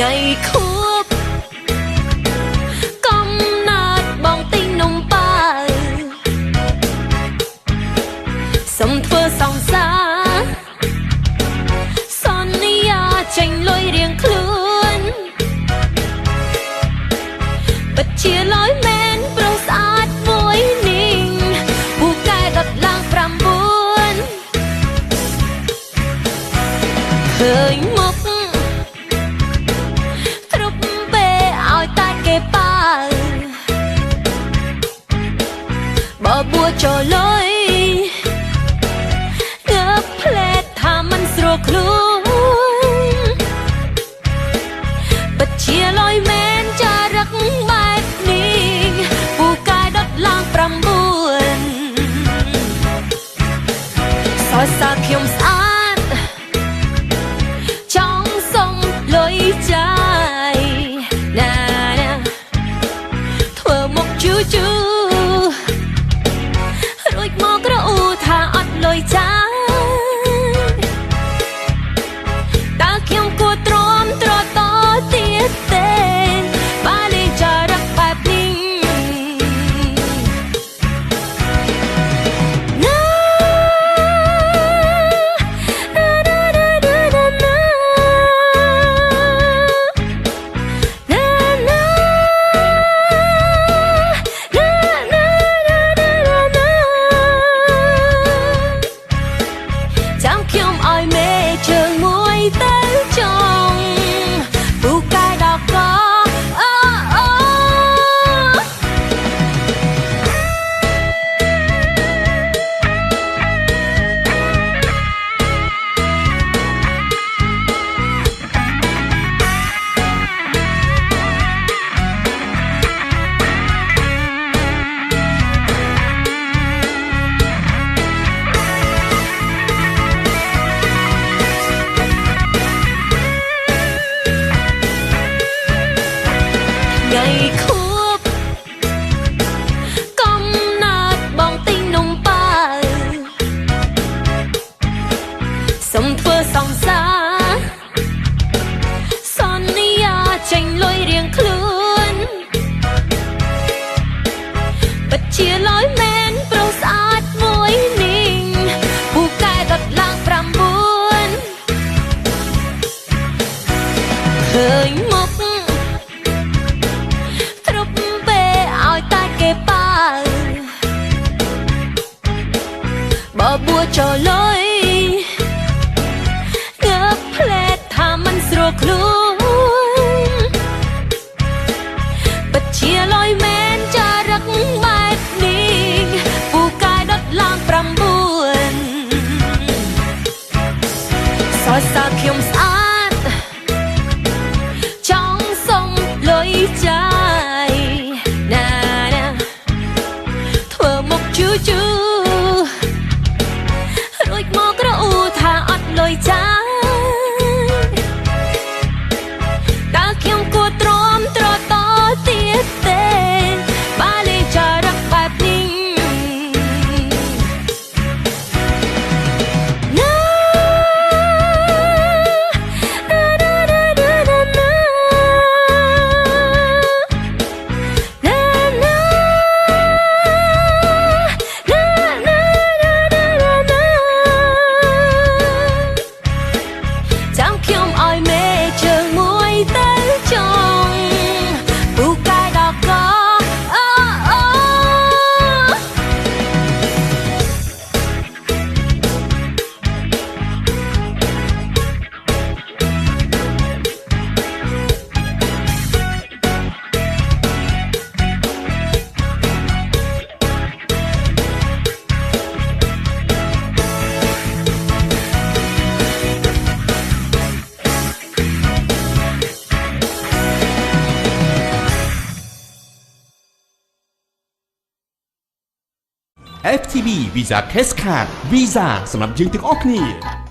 ថ្ងៃខួបកំណើតបងទិញនំប៉ាវសុំធ្វើសង្សារសន្យាចេញលុយរៀងខ្លួនពិតជាលយមែនប្រុសស្អាតមួយនេះពូកែដុតឡើង9ឃើញមុខគ្រប់ពេលឲ្យតែគេប៉ាបើបួចូលលុយងើបផ្លែតថាមិនស្រួលខ្លួនពិតជាលយមែនចារឹកបែបនេះពូកែដុតឡើង9សរសើរខ្ញុំស្អាតចង់សុំលុយចាយណាណាធ្វើមុខជូជូរួចមកក្រអ៊ូថាអត់លុយចាយតើខ្ញុំគួរទ្រាំទ្រតទៀតទេបើលេងចារឹកបែបនេះណាចាំខ្ញុំឲ្យមេជើងមួយទៅចង់ពូកែដល់កអូអូថ្ងៃខួបកំណើតបងទិញនំប៉ាវសុំធ្វើសង្សារសន្យាចេញលុយរៀងខ្លួនពិតជាលយមែនប្រុសស្អាតមួយនេះពូកែដុតឡើង9ឃើញមុខគ្រប់ពេលឲ្យតែគេប៉ាបើបួចូលលុយងើបផ្លែតថាមិនស្រួលខ្លួនពិតជាលយមែនចារឹកបែបនេះពូកែដុតឡើង9សរសើរខ្ញុំស្អាតចង់សុំលុយចាយណាណាធ្វើមុខជូជូរួចមកក្រអ៊ូថាអត់លុយចាយតើខ្ញុំគួរទ្រាំទ្រតទៀតទេបើលេងចារឹកបែបនេះណាចាំខ្ញុំឲ្យមេជើងមួយទៅចង់ពូកែដល់កអូអូFTB Visa Cash Card Visa សម្រាប់យើងទាំងអស់គ្នា